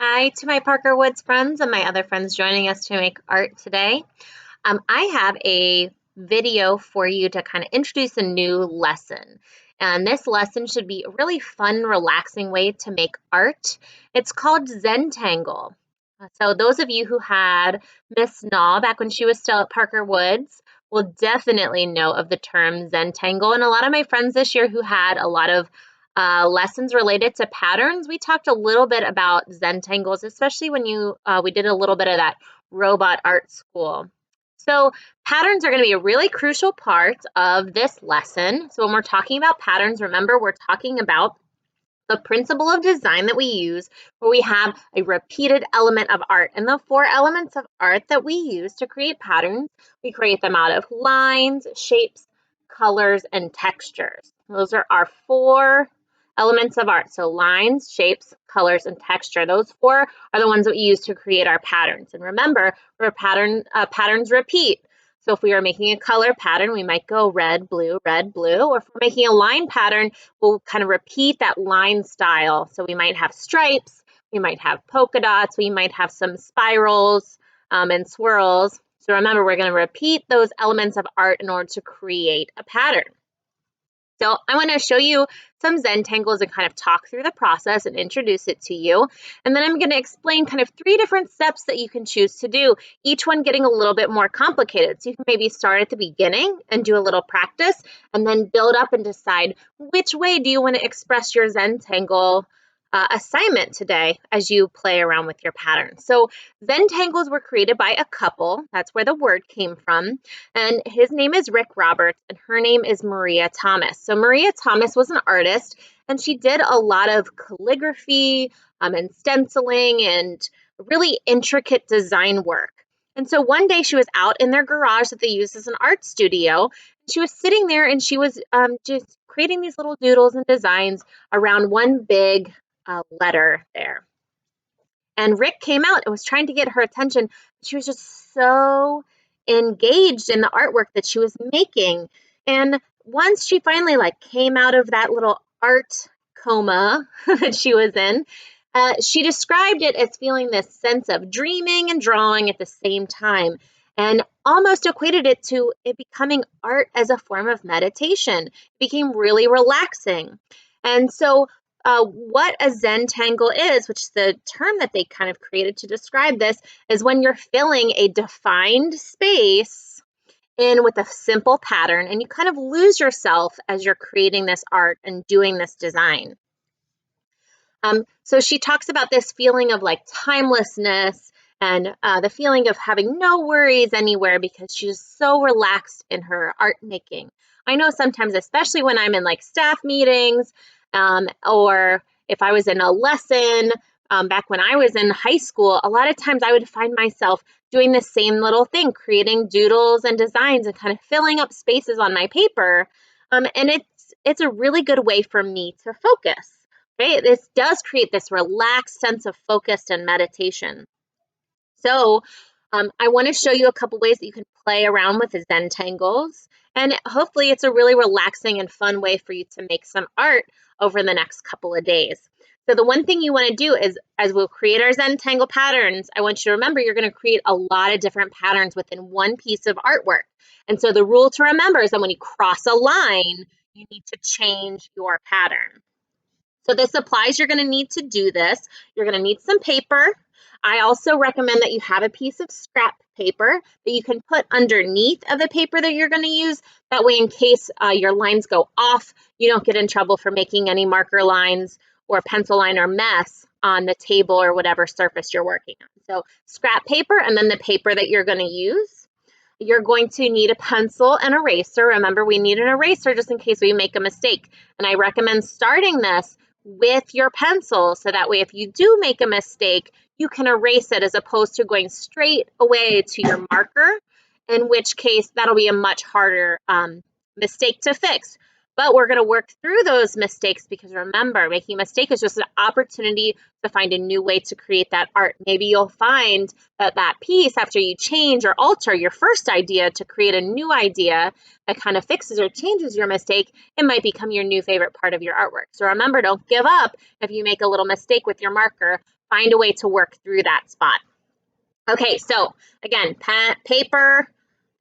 Hi to my Parker Woods friends and my other friends joining us to make art today. I have a video for you to kind of introduce a new lesson. And this lesson should be a really fun, relaxing way to make art. It's called Zentangle. So those of you who had Miss Naw back when she was still at Parker Woods will definitely know of the term Zentangle. And a lot of my friends this year who had a lot of lessons related to patterns, we talked a little bit about Zentangles, especially when we did a little bit of that robot art school. So patterns are going to be a really crucial part of this lesson. So when we're talking about patterns, remember we're talking about the principle of design that we use, where we have a repeated element of art. And the four elements of art that we use to create patterns, we create them out of lines, shapes, colors, and textures. Those are our four elements of art. So lines, shapes, colors, and texture. Those four are the ones that we use to create our patterns. And remember, patterns repeat. So if we are making a color pattern, we might go red, blue, red, blue. Or if we're making a line pattern, we'll kind of repeat that line style. So we might have stripes, we might have polka dots, we might have some spirals and swirls. So remember, we're going to repeat those elements of art in order to create a pattern. So I want to show you some Zentangles and kind of talk through the process and introduce it to you. And then I'm going to explain kind of 3 different steps that you can choose to do, each one getting a little bit more complicated. So you can maybe start at the beginning and do a little practice and then build up and decide which way do you want to express your Zentangle assignment today as you play around with your pattern. So Zentangles were created by a couple. That's where the word came from. And his name is Rick Roberts and her name is Maria Thomas. So Maria Thomas was an artist and she did a lot of calligraphy and stenciling and really intricate design work. And so one day she was out in their garage that they used as an art studio. She was sitting there and she was just creating these little doodles and designs around one big letter there. And Rick came out and was trying to get her attention. She was just so engaged in the artwork that she was making. And once she finally came out of that little art coma that she was in, she described it as feeling this sense of dreaming and drawing at the same time, and almost equated it to it becoming art as a form of meditation. It became really relaxing. And so what a Zentangle is, which is the term that they kind of created to describe this, is when you're filling a defined space in with a simple pattern and you kind of lose yourself as you're creating this art and doing this design. So she talks about this feeling of timelessness and the feeling of having no worries anywhere because she's so relaxed in her art making. I know sometimes, especially when I'm in staff meetings or if I was in a lesson back when I was in high school, a lot of times I would find myself doing the same little thing, creating doodles and designs and kind of filling up spaces on my paper. And it's a really good way for me to focus. Right? This does create this relaxed sense of focus and meditation. So I want to show you a couple ways that you can play around with the Zentangles. And hopefully it's a really relaxing and fun way for you to make some art over the next couple of days. So the one thing you want to do is, as we'll create our Zentangle patterns, I want you to remember you're going to create a lot of different patterns within one piece of artwork. And so the rule to remember is that when you cross a line, you need to change your pattern. So the supplies you're going to need to do this, you're going to need some paper. I also recommend that you have a piece of scrap paper that you can put underneath of the paper that you're going to use. That way, in case your lines go off, you don't get in trouble for making any marker lines or pencil line or mess on the table or whatever surface you're working on. So scrap paper and then the paper that you're going to use. You're going to need a pencil and eraser. Remember, we need an eraser just in case we make a mistake. And I recommend starting this with your pencil so that way if you do make a mistake, you can erase it as opposed to going straight away to your marker, in which case that'll be a much harder mistake to fix. But we're going to work through those mistakes because remember, making a mistake is just an opportunity to find a new way to create that art. Maybe you'll find that that piece, after you change or alter your first idea to create a new idea that kind of fixes or changes your mistake, it might become your new favorite part of your artwork. So remember, don't give up if you make a little mistake with your marker. Find a way to work through that spot. Okay, so again, paper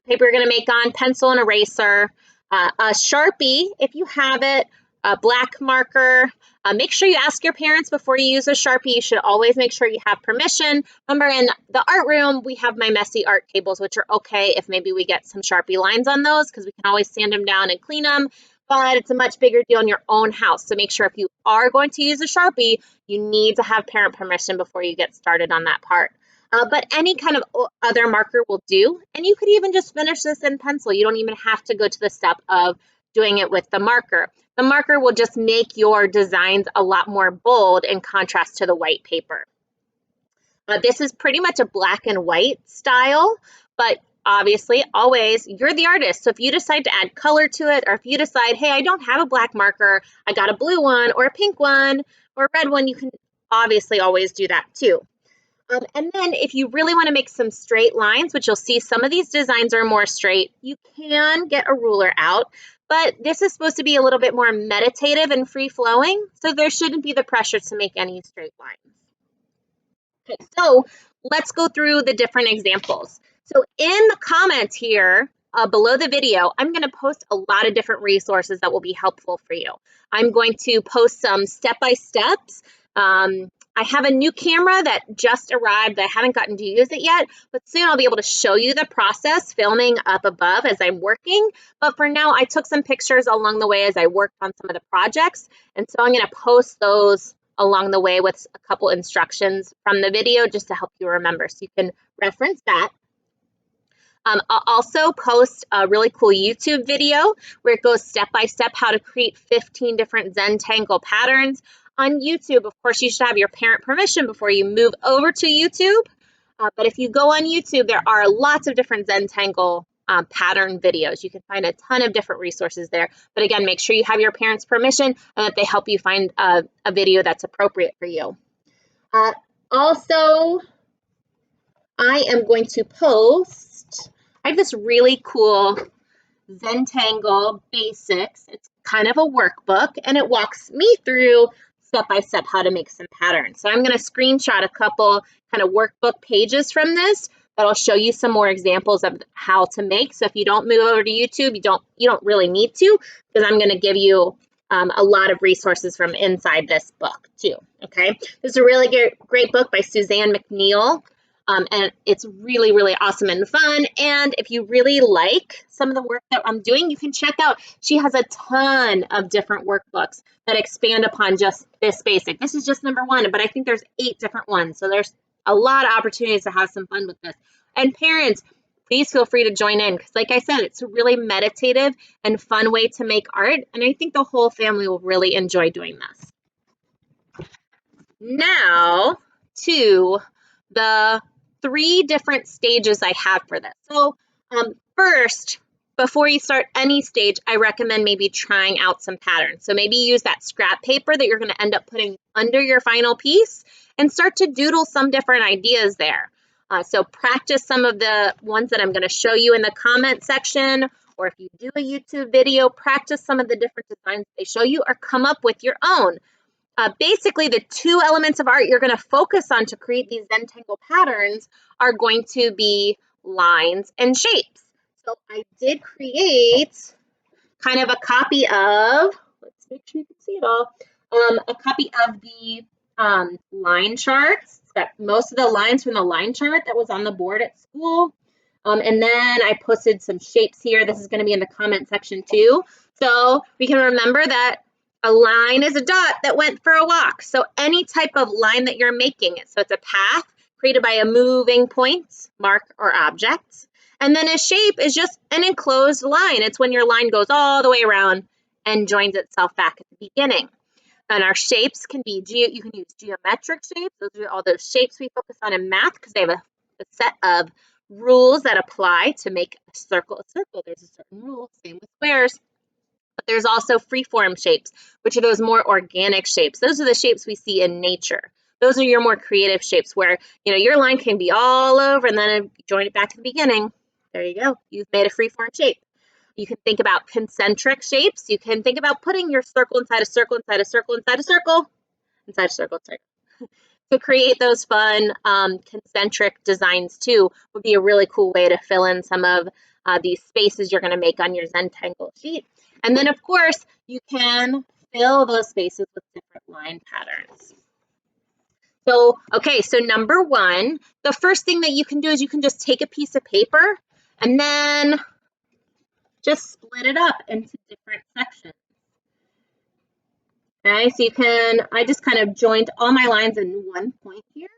you're going to make on, pencil and eraser, a Sharpie if you have it, a black marker. Make sure you ask your parents before you use a Sharpie. You should always make sure you have permission. Remember, in the art room, we have my messy art tables, which are okay if maybe we get some Sharpie lines on those because we can always sand them down and clean them, but it's a much bigger deal in your own house. So make sure if you are going to use a Sharpie, you need to have parent permission before you get started on that part. But any kind of other marker will do. And you could even just finish this in pencil. You don't even have to go to the step of doing it with the marker. The marker will just make your designs a lot more bold in contrast to the white paper. This is pretty much a black and white style, but obviously always you're the artist. So if you decide to add color to it, or if you decide, hey, I don't have a black marker, I got a blue one or a pink one or a red one, you can obviously always do that too. And then if you really want to make some straight lines, which you'll see some of these designs are more straight, you can get a ruler out, but this is supposed to be a little bit more meditative and free-flowing, so there shouldn't be the pressure to make any straight lines. Okay, so let's go through the different examples. So in the comments here, below the video, I'm going to post a lot of different resources that will be helpful for you. I'm going to post some step-by-steps. I have a new camera that just arrived. I haven't gotten to use it yet, but soon I'll be able to show you the process filming up above as I'm working. But for now, I took some pictures along the way as I worked on some of the projects. And so I'm going to post those along the way with a couple instructions from the video just to help you remember. So you can reference that. I'll also post a really cool YouTube video where it goes step by step how to create 15 different Zentangle patterns on YouTube. Of course, you should have your parent permission before you move over to YouTube. But if you go on YouTube, there are lots of different Zentangle pattern videos. You can find a ton of different resources there. But again, make sure you have your parents' permission and that they help you find a video that's appropriate for you. Also, I am going to post, I have this really cool Zentangle Basics. It's kind of a workbook, and it walks me through step by step how to make some patterns. So I'm going to screenshot a couple kind of workbook pages from this that'll show you some more examples of how to make. So if you don't move over to YouTube, you don't really need to, because I'm going to give you a lot of resources from inside this book too. Okay, this is a really great book by Suzanne McNeil. And it's really, really awesome and fun. And if you really like some of the work that I'm doing, you can check out, she has a ton of different workbooks that expand upon just this basic. This is just number one, but I think there's 8 different ones. So there's a lot of opportunities to have some fun with this. And parents, please feel free to join in, because like I said, it's a really meditative and fun way to make art. And I think the whole family will really enjoy doing this. Now to the 3 different stages I have for this. So first, before you start any stage, I recommend maybe trying out some patterns. So maybe use that scrap paper that you're going to end up putting under your final piece and start to doodle some different ideas there. So practice some of the ones that I'm going to show you in the comment section, or if you do a YouTube video, practice some of the different designs they show you, or come up with your own. Basically, the 2 elements of art you're going to focus on to create these Zentangle patterns are going to be lines and shapes. So I did create kind of a copy of, let's make sure you can see it all, a copy of the line charts. It's got most of the lines from the line chart that was on the board at school. And then I posted some shapes here. This is going to be in the comment section too. So we can remember that a line is a dot that went for a walk. So any type of line that you're making, so it's a path created by a moving point, mark, or object. And then a shape is just an enclosed line. It's when your line goes all the way around and joins itself back at the beginning. And our shapes can be, you can use geometric shapes. Those are all those shapes we focus on in math because they have a set of rules that apply to make a circle a circle. There's a certain rule, same with squares. But there's also freeform shapes, which are those more organic shapes. Those are the shapes we see in nature. Those are your more creative shapes where, your line can be all over and then join it back to the beginning. There you go. You've made a freeform shape. You can think about concentric shapes. You can think about putting your circle inside a circle, inside a circle, inside a circle, inside a circle, inside. To create those fun concentric designs too would be a really cool way to fill in some of these spaces you're going to make on your Zentangle sheet. And then, of course, you can fill those spaces with different line patterns. So, okay, so number one, the first thing that you can do is you can just take a piece of paper and then just split it up into different sections. Okay, so I just kind of joined all my lines in one point here.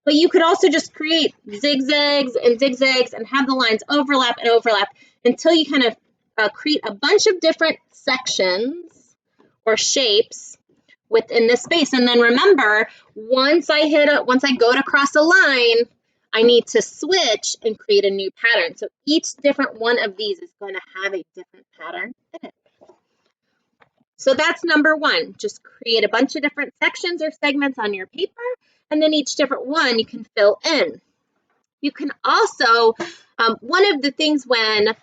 But you could also just create zigzags and have the lines overlap and overlap until you kind of create a bunch of different sections or shapes within this space. And then remember, once I go to cross a line, I need to switch and create a new pattern. So each different one of these is going to have a different pattern in it. So that's number one. Just create a bunch of different sections or segments on your paper, and then each different one you can fill in. You can also, one of the things when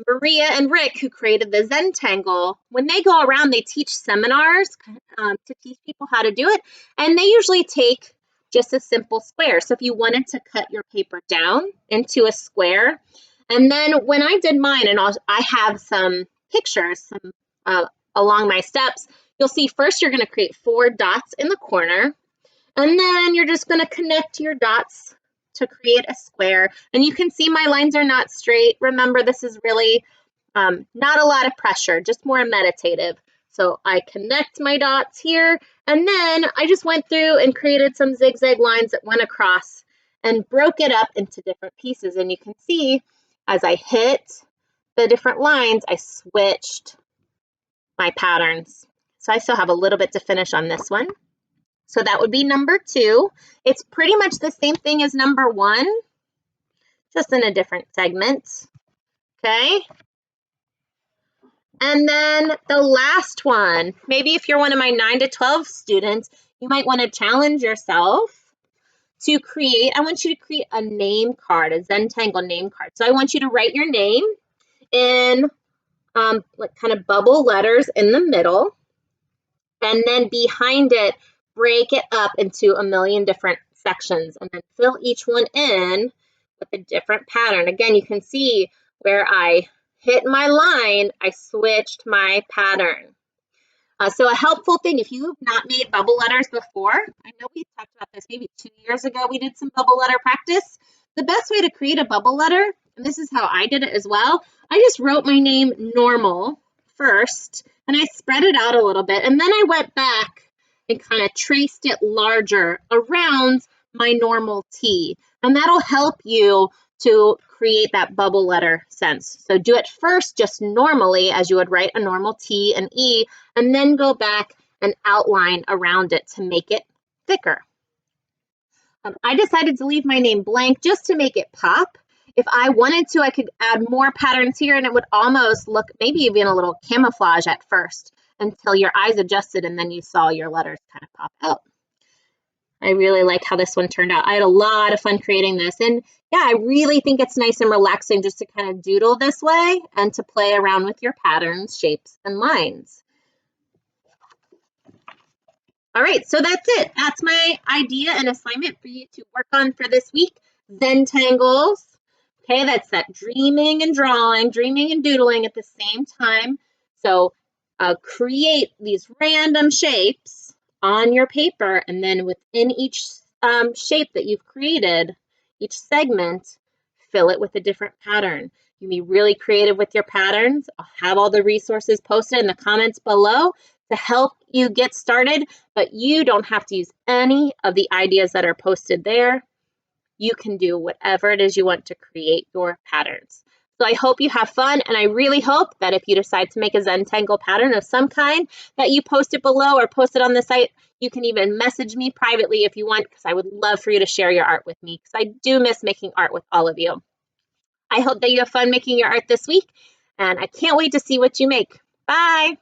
Maria and Rick, who created the Zentangle, when they go around, they teach seminars to teach people how to do it, and they usually take just a simple square. So if you wanted to cut your paper down into a square, and then when I did mine, and I have some pictures, along my steps, you'll see first you're going to create 4 dots in the corner, and then you're just going to connect your dots to create a square. And you can see my lines are not straight. Remember, this is really not a lot of pressure, just more meditative. So I connect my dots here, and then I just went through and created some zigzag lines that went across and broke it up into different pieces. And you can see as I hit the different lines, I switched my patterns. So I still have a little bit to finish on this one. So that would be number 2. It's pretty much the same thing as number 1, just in a different segment. Okay. And then the last one, maybe if you're one of my 9 to 12 students, you might want to challenge yourself to create, I want you to create a name card, a Zentangle name card. So I want you to write your name in like kind of bubble letters in the middle, and then behind it, break it up into a million different sections, and then fill each one in with a different pattern. Again, you can see where I hit my line, I switched my pattern. So a helpful thing, if you have not made bubble letters before, I know we talked about this maybe 2 years ago, we did some bubble letter practice. The best way to create a bubble letter, and this is how I did it as well, I just wrote my name normal first, and I spread it out a little bit, and then I went back and kind of traced it larger around my normal T, and that'll help you to create that bubble letter sense. So do it first just normally as you would write a normal T and E, and then go back and outline around it to make it thicker. I decided to leave my name blank just to make it pop. If I wanted to, I could add more patterns here, and it would almost look maybe even a little camouflage at first until your eyes adjusted and then you saw your letters kind of pop out. I really like how this one turned out. I had a lot of fun creating this, and yeah, I really think it's nice and relaxing just to kind of doodle this way and to play around with your patterns, shapes, and lines. All right, so that's it. That's my idea and assignment for you to work on for this week. Zentangles. Okay, that's that dreaming and drawing, dreaming and doodling at the same time. So create these random shapes on your paper, and then within each shape that you've created, each segment, fill it with a different pattern. You can be really creative with your patterns. I'll have all the resources posted in the comments below to help you get started, but you don't have to use any of the ideas that are posted there. You can do whatever it is you want to create your patterns. So I hope you have fun, and I really hope that if you decide to make a Zentangle pattern of some kind, that you post it below or post it on the site. You can even message me privately if you want, because I would love for you to share your art with me, because I do miss making art with all of you. I hope that you have fun making your art this week, and I can't wait to see what you make. Bye.